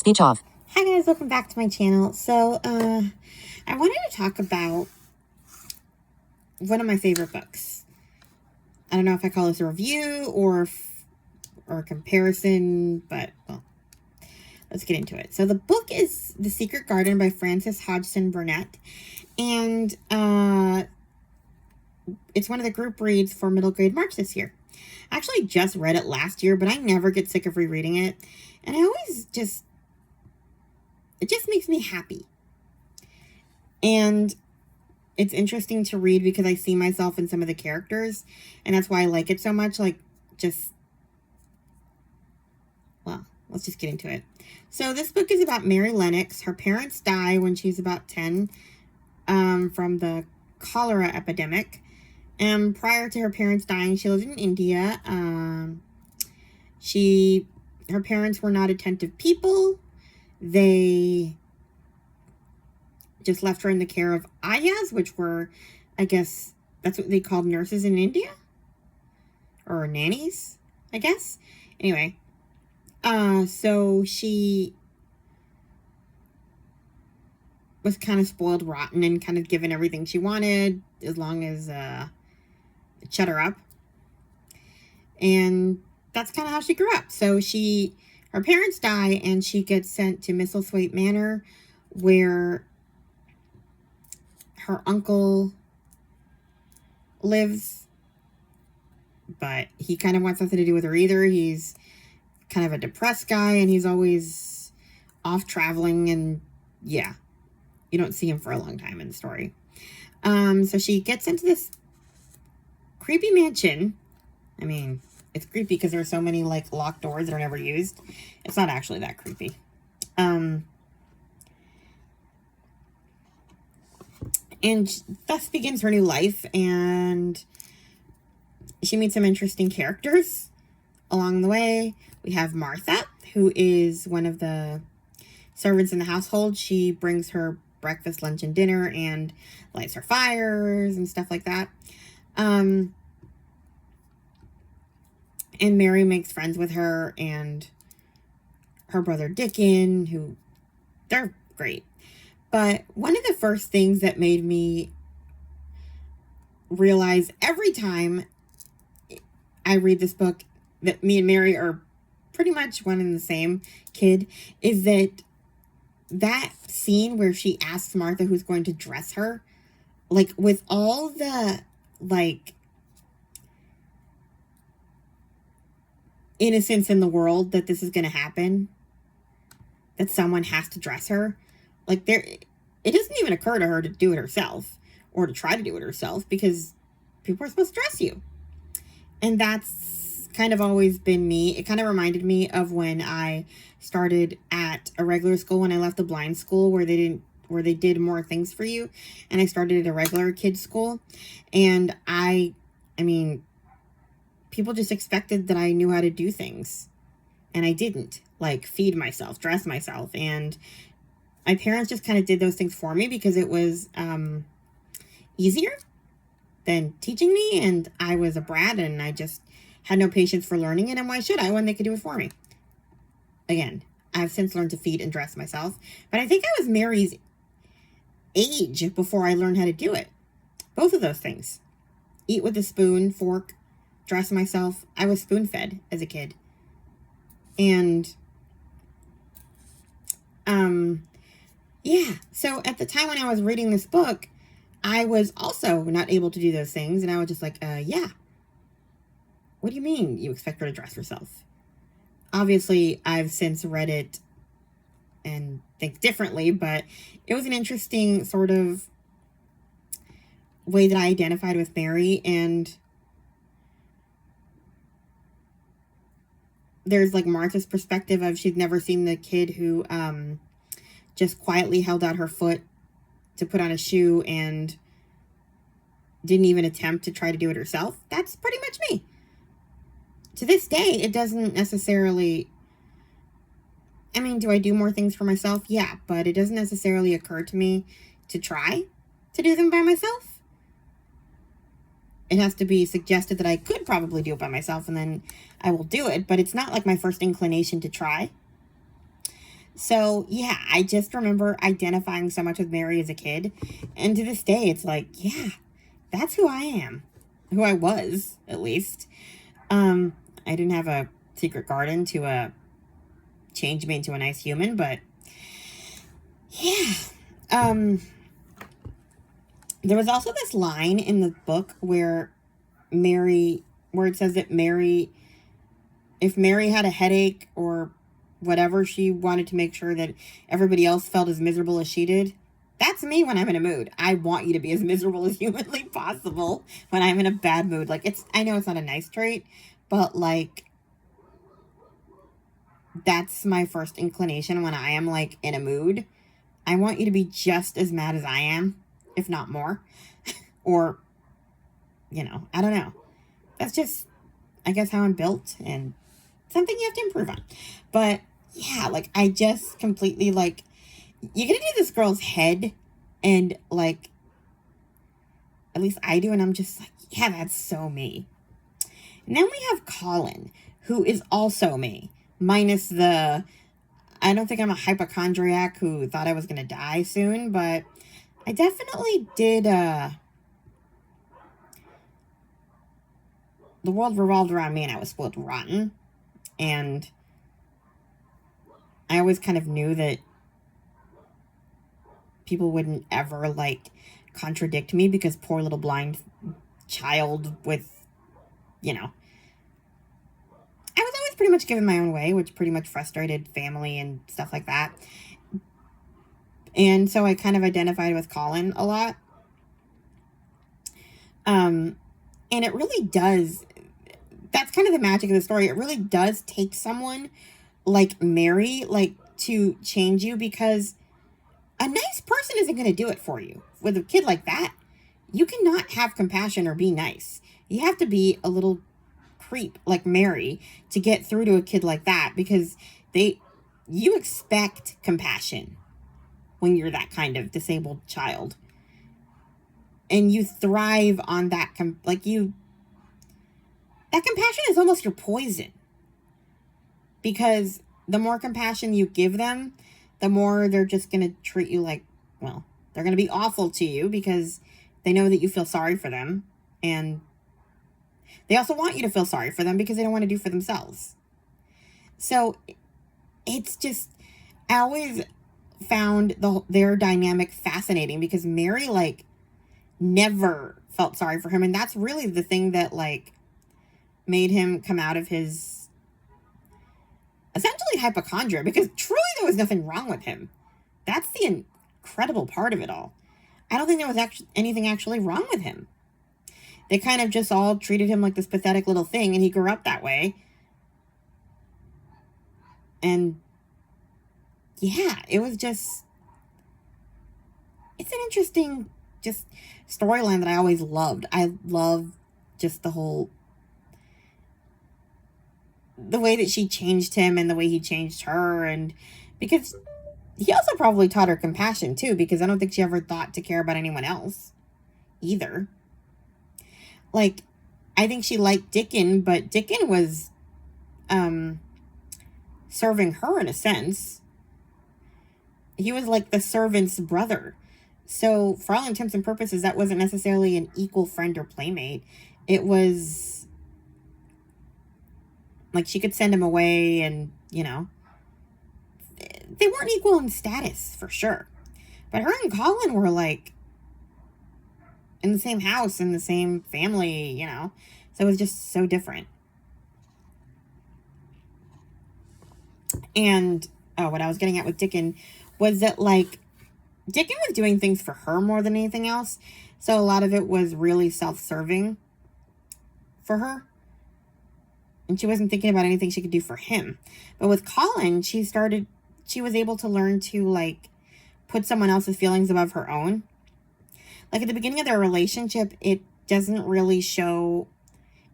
Speech off. Hi guys, welcome back to my channel. So, I wanted to talk about one of my favorite books. I don't know if I call this a review or a comparison, but, well, let's get into it. So the book is The Secret Garden by Frances Hodgson Burnett, and it's one of the group reads for middle grade March this year. I actually just read it last year, but I never get sick of rereading it, and I always it just makes me happy. And it's interesting to read because I see myself in some of the characters, and that's why I like it so much. Well, let's just get into it. So this book is about Mary Lennox. Her parents die when she's about 10 from the cholera epidemic. And prior to her parents dying, she lived in India. Her parents were not attentive people. They just left her in the care of ayahs, which were, I guess, that's what they called nurses in India? Or nannies, I guess. Anyway, so she was kind of spoiled rotten and kind of given everything she wanted as long as it shut her up. And that's kind of how she grew up. So her parents die and she gets sent to Misselthwaite Manor, where her uncle lives, but he kind of wants nothing to do with her either. He's kind of a depressed guy, and he's always off traveling, and yeah, you don't see him for a long time in the story. So she gets into this creepy mansion. I mean, it's creepy because there are so many, like, locked doors that are never used. It's not actually that creepy. And thus begins her new life, and she meets some interesting characters along the way. We have Martha, who is one of the servants in the household. She brings her breakfast, lunch, and dinner, and lights her fires and stuff like that. And Mary makes friends with her and her brother Dickon, who, they're great. But one of the first things that made me realize every time I read this book that me and Mary are pretty much one and the same kid is that scene where she asks Martha who's going to dress her, like, with all the, like, innocence in the world that this is going to happen, that someone has to dress her. Like, it doesn't even occur to her to do it herself or to try to do it herself because people are supposed to dress you. And that's kind of always been me. It kind of reminded me of when I started at a regular school when I left the blind school where they did more things for you. And I started at a regular kids school. And I mean, people just expected that I knew how to do things. And I didn't, like, feed myself, dress myself. And my parents just kind of did those things for me because it was easier than teaching me. And I was a brat and I just had no patience for learning it. And why should I when they could do it for me? Again, I've since learned to feed and dress myself. But I think I was Mary's age before I learned how to do it. Both of those things. Eat with a spoon, fork, dress myself. I was spoon-fed as a kid. And yeah, so at the time when I was reading this book, I was also not able to do those things. And I was just like, yeah. What do you mean you expect her to dress herself? Obviously, I've since read it and think differently, but it was an interesting sort of way that I identified with Mary. And there's, like, Martha's perspective of she'd never seen the kid who just quietly held out her foot to put on a shoe and didn't even attempt to try to do it herself. That's pretty much me. To this day, it doesn't necessarily, I mean, do I do more things for myself? Yeah, but it doesn't necessarily occur to me to try to do them by myself. It has to be suggested that I could probably do it by myself, and then I will do it, but it's not like my first inclination to try. So, yeah, I just remember identifying so much with Mary as a kid. And to this day, it's like, yeah, that's who I am. Who I was, at least. I didn't have a secret garden to change me into a nice human, but yeah. There was also this line in the book where it says that if Mary had a headache or whatever, she wanted to make sure that everybody else felt as miserable as she did. That's me when I'm in a mood. I want you to be as miserable as humanly possible when I'm in a bad mood. Like, I know it's not a nice trait, but like, that's my first inclination when I am like in a mood. I want you to be just as mad as I am, if not more. Or, I don't know. That's just, I guess, how I'm built, and something you have to improve on. But yeah, like, I just completely, like, you get into this girl's head, and like, at least I do, and I'm just like, yeah, that's so me. And then we have Colin, who is also me, minus the, I don't think I'm a hypochondriac who thought I was going to die soon, but I definitely did, the world revolved around me and I was spoiled rotten. And I always kind of knew that people wouldn't ever, like, contradict me because poor little blind child with, I was always pretty much given my own way, which pretty much frustrated family and stuff like that. And so I kind of identified with Colin a lot. And it really does, that's kind of the magic of the story. It really does take someone like Mary, like, to change you, because a nice person isn't going to do it for you. With a kid like that, you cannot have compassion or be nice. You have to be a little creep like Mary to get through to a kid like that, because you expect compassion when you're that kind of disabled child. And you thrive on that, that compassion is almost your poison. Because the more compassion you give them, the more they're just going to treat you like, well, they're going to be awful to you because they know that you feel sorry for them. And they also want you to feel sorry for them because they don't want to do for themselves. So it's just, I always found their dynamic fascinating, because Mary, like, never felt sorry for him. And that's really the thing that, like, made him come out of his essentially hypochondria, because truly there was nothing wrong with him. That's the incredible part of it all. I don't think there was anything actually wrong with him. They kind of just all treated him like this pathetic little thing, and he grew up that way. And yeah, it was just, it's an interesting just storyline that I always loved. I love just the way that she changed him and the way he changed her. And because he also probably taught her compassion too, because I don't think she ever thought to care about anyone else either. Like, I think she liked Dickon, but Dickon was serving her in a sense. He was like the servant's brother. So for all intents and purposes, that wasn't necessarily an equal friend or playmate. It was like she could send him away, and, they weren't equal in status for sure. But her and Colin were like in the same house, in the same family, So it was just so different. And what I was getting at with Dickon was that, like, Dickon was doing things for her more than anything else. So a lot of it was really self-serving for her. And she wasn't thinking about anything she could do for him. But with Colin, she was able to learn to, like, put someone else's feelings above her own. Like, at the beginning of their relationship, it doesn't really show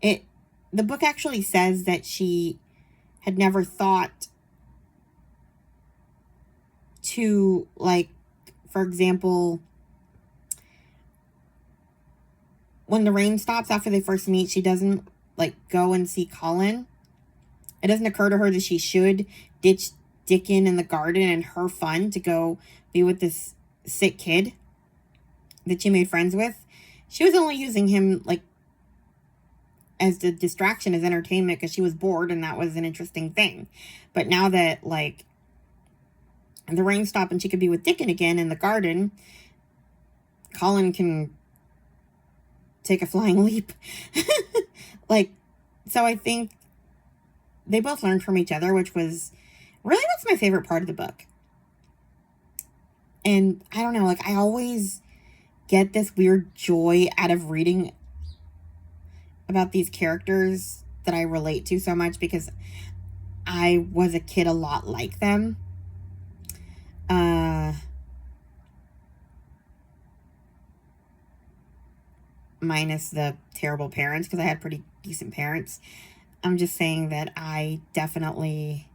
it. The book actually says that she had never thought to, like, for example, when the rain stops after they first meet, she doesn't, like, go and see Colin. It doesn't occur to her that she should ditch Dickon in the garden and her fun to go be with this sick kid that she made friends with. She was only using him, like, as the distraction, as entertainment, because she was bored and that was an interesting thing. But now that, like, the rain stopped and she could be with Dickon again in the garden, Colin can take a flying leap. Like, so I think they both learned from each other, which was really, that's my favorite part of the book. And I don't know, like, I always get this weird joy out of reading about these characters that I relate to so much, because I was a kid a lot like them. Minus the terrible parents, because I had pretty decent parents. I'm just saying that I definitely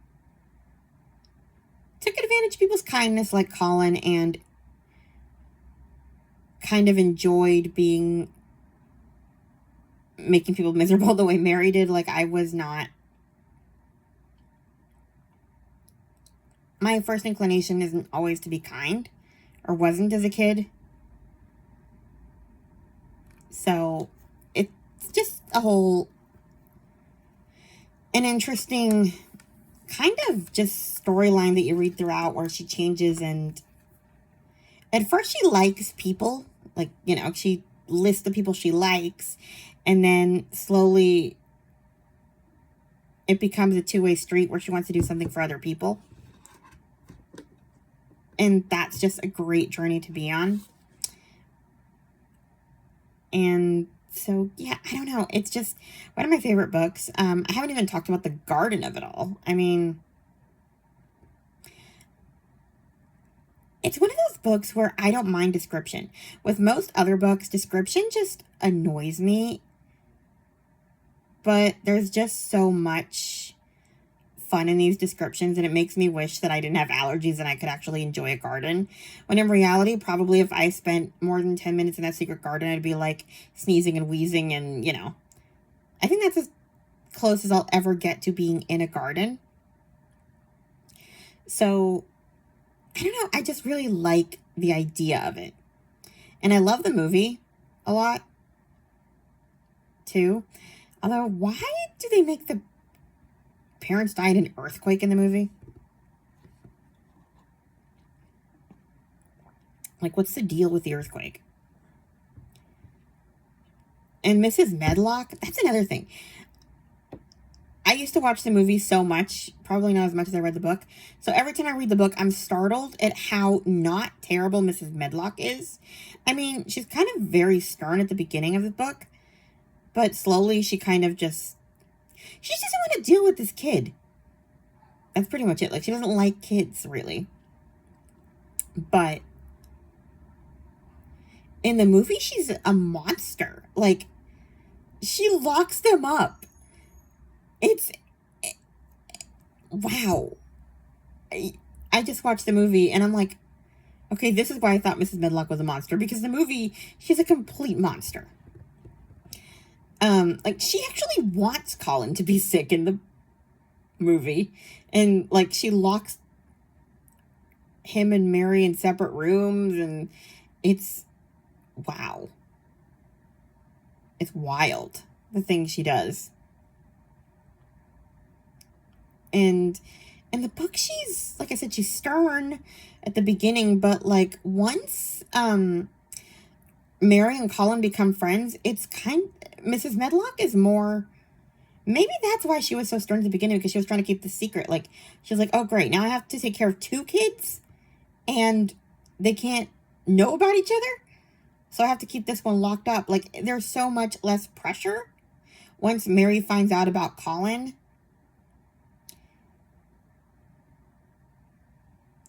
took advantage of people's kindness like Colin, and kind of enjoyed making people miserable the way Mary did. Like, I was not, my first inclination isn't always to be kind, or wasn't as a kid. So it's just an interesting kind of just storyline that you read throughout, where she changes, and at first she likes people, like, you know, she lists the people she likes, and then slowly it becomes a two-way street where she wants to do something for other people. And that's just a great journey to be on. And so, yeah, I don't know. It's just one of my favorite books. I haven't even talked about the garden of it all. I mean, it's one of those books where I don't mind description. With most other books, description just annoys me. But there's just so much fun in these descriptions, and it makes me wish that I didn't have allergies and I could actually enjoy a garden. When in reality, probably if I spent more than 10 minutes in that secret garden, I'd be like sneezing and wheezing, and, you know, I think that's as close as I'll ever get to being in a garden. So, I don't know, I just really like the idea of it. And I love the movie a lot, too. Although, why do they make the parents die in an earthquake in the movie? Like, what's the deal with the earthquake? And Mrs. Medlock, that's another thing. I used to watch the movie so much, probably not as much as I read the book. So every time I read the book, I'm startled at how not terrible Mrs. Medlock is. I mean, she's kind of very stern at the beginning of the book, but slowly she kind of just, she just doesn't want to deal with this kid. That's pretty much it. Like, she doesn't like kids, really. But in the movie, she's a monster. Like, she locks them up. Wow. I just watched the movie and I'm like, okay, this is why I thought Mrs. Medlock was a monster. Because the movie, she's a complete monster. Like, she actually wants Colin to be sick in the movie. And, like, she locks him and Mary in separate rooms. And it's, wow. It's wild, the things she does. And in the book, she's, like I said, she's stern at the beginning. But, like, once Mary and Colin become friends, it's Mrs. Medlock is more, maybe that's why she was so stern at the beginning, because she was trying to keep the secret. Like, she was like, oh, great, now I have to take care of 2 kids, and they can't know about each other, so I have to keep this one locked up. Like, there's so much less pressure once Mary finds out about Colin,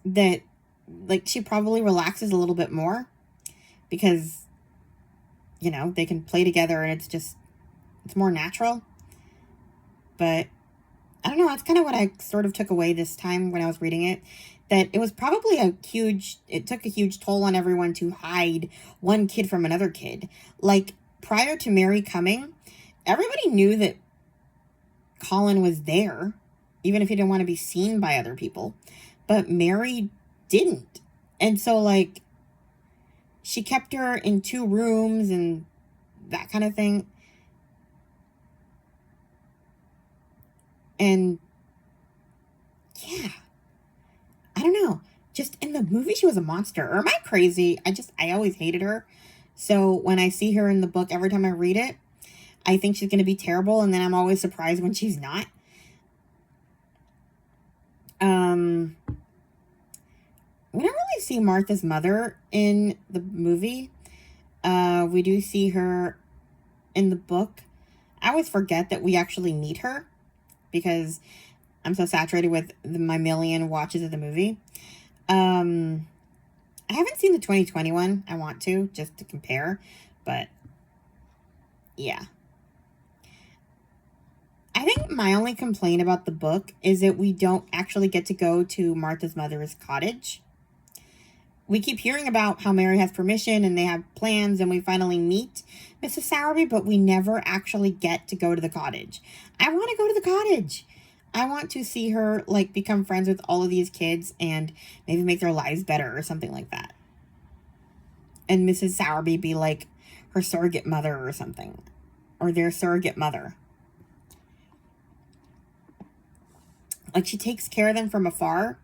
that, like, she probably relaxes a little bit more, because, you know, they can play together and it's more natural. But I don't know, that's kind of what I sort of took away this time when I was reading it, that it was probably it took a huge toll on everyone to hide one kid from another kid. Like, prior to Mary coming, everybody knew that Colin was there. even if he didn't want to be seen by other people. But Mary didn't. And so, like, she kept her in 2 rooms and that kind of thing. And yeah, I don't know. Just in the movie, she was a monster. Or am I crazy? I always hated her. So when I see her in the book, every time I read it, I think she's going to be terrible. And then I'm always surprised when she's not. We don't really see Martha's mother in the movie. We do see her in the book. I always forget that we actually meet her because I'm so saturated with my million watches of the movie. I haven't seen the 2021. I want to, just to compare. But, yeah. I think my only complaint about the book is that we don't actually get to go to Martha's mother's cottage. We keep hearing about how Mary has permission and they have plans and we finally meet Mrs. Sowerby, but we never actually get to go to the cottage. I want to go to the cottage. I want to see her, like, become friends with all of these kids and maybe make their lives better or something like that. And Mrs. Sowerby be, like, her surrogate mother or something. Or their surrogate mother. Like, she takes care of them from afar.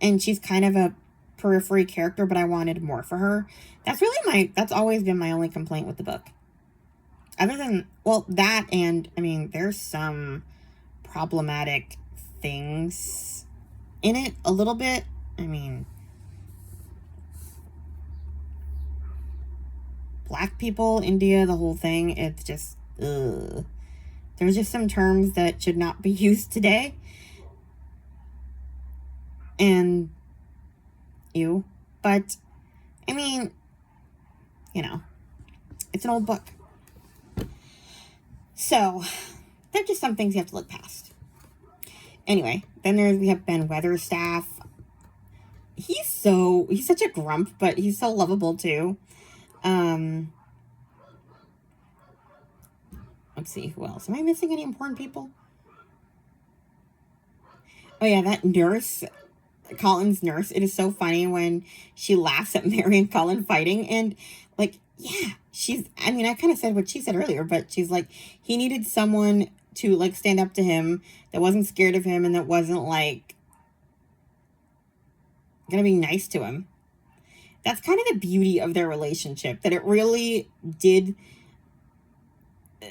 And she's kind of a periphery character, but I wanted more for her. That's always been my only complaint with the book. Other than, well, that and, I mean, there's some problematic things in it a little bit. I mean, black people, India, the whole thing, it's just, ugh. There's just some terms that should not be used today. And, ew. But, I mean, you know, it's an old book. So, they're just some things you have to look past. Anyway, then we have Ben Weatherstaff. He's such a grump, but he's so lovable too. Let's see, who else? Am I missing any important people? Oh yeah, that nurse, Colin's nurse. It is so funny when she laughs at Mary and Colin fighting. And, like, yeah, I mean, I kind of said what she said earlier, but she's like, he needed someone to, like, stand up to him that wasn't scared of him and that wasn't, like, gonna be nice to him. That's kind of the beauty of their relationship, that it really did.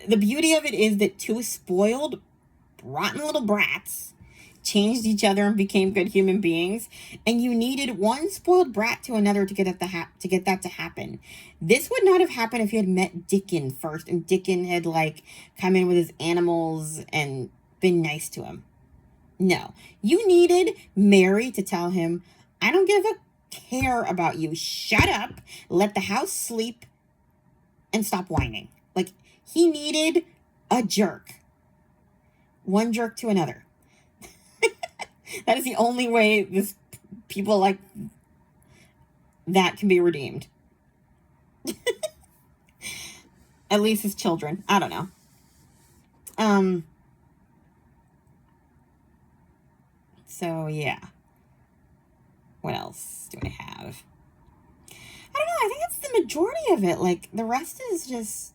The beauty of it is that 2 spoiled, rotten little brats changed each other and became good human beings, and you needed one spoiled brat to another to get that to happen. This would not have happened if you had met Dickon first and Dickon had, like, come in with his animals and been nice to him. No, you needed Mary to tell him, I don't give a care about you. Shut up, let the house sleep, and stop whining. Like, he needed a jerk. One jerk to another. That is the only way people like that can be redeemed. At least his children. I don't know. So, yeah. What else do I have? I don't know. I think that's the majority of it. Like, the rest is just,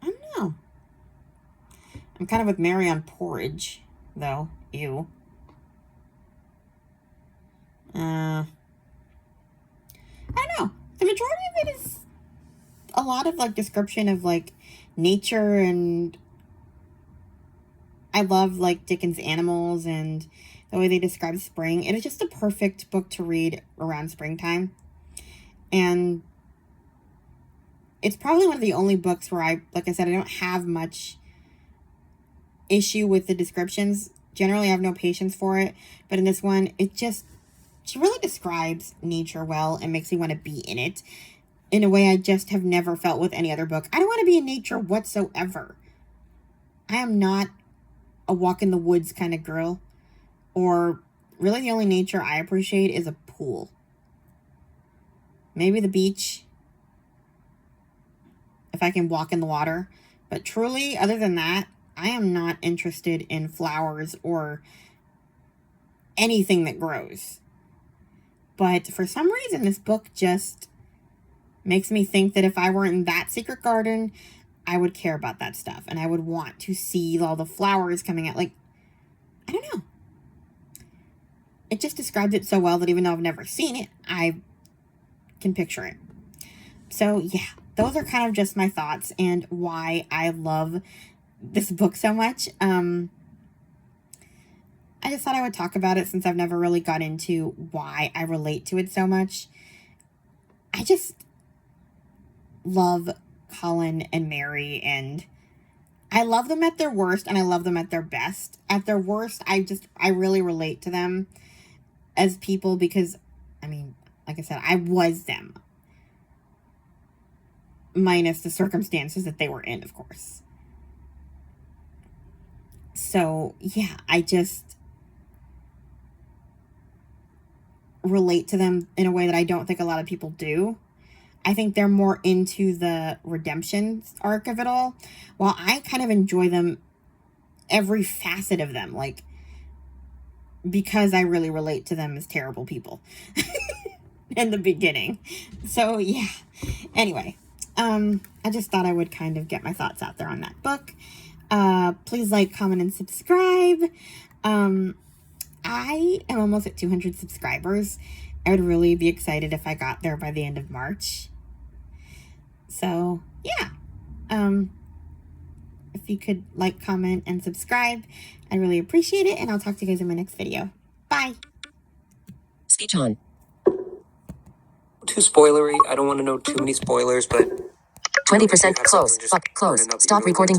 I don't know. I'm kind of with Mary on porridge, though. Ew. I don't know. The majority of it is a lot of, like, description of, like, nature, and I love, like, Dickens' animals and the way they describe spring. It is just a perfect book to read around springtime. And it's probably one of the only books where like I said, I don't have much issue with the descriptions. Generally, I have no patience for it. But in this one, she really describes nature well and makes me want to be in it in a way I just have never felt with any other book. I don't want to be in nature whatsoever. I am not a walk in the woods kind of girl. Or really the only nature I appreciate is a pool. Maybe the beach, if I can walk in the water. But truly, other than that, I am not interested in flowers or anything that grows. But for some reason, this book just makes me think that if I were in that secret garden, I would care about that stuff. And I would want to see all the flowers coming out. Like, I don't know. It just describes it so well that even though I've never seen it, I can picture it. So, yeah, those are kind of just my thoughts and why I love this book so much. I just thought I would talk about it since I've never really got into why I relate to it so much. I just love Colin and Mary, and I love them at their worst and I love them at their best. At their worst, I really relate to them as people because, I mean, like I said, I was them. Minus the circumstances that they were in, of course. So, yeah, I just relate to them in a way that I don't think a lot of people do. I think they're more into the redemption arc of it all, while I kind of enjoy them, every facet of them, like, because I really relate to them as terrible people in the beginning. So, yeah. Anyway, I just thought I would kind of get my thoughts out there on that book. Please like, comment, and subscribe. I am almost at 200 subscribers. I would really be excited if I got there by the end of March. So, yeah. If you could like, comment, and subscribe, I'd really appreciate it. And I'll talk to you guys in my next video. Bye. Speech on. Too spoilery. I don't want to know too many spoilers, but 20% close. Close. Stop recording.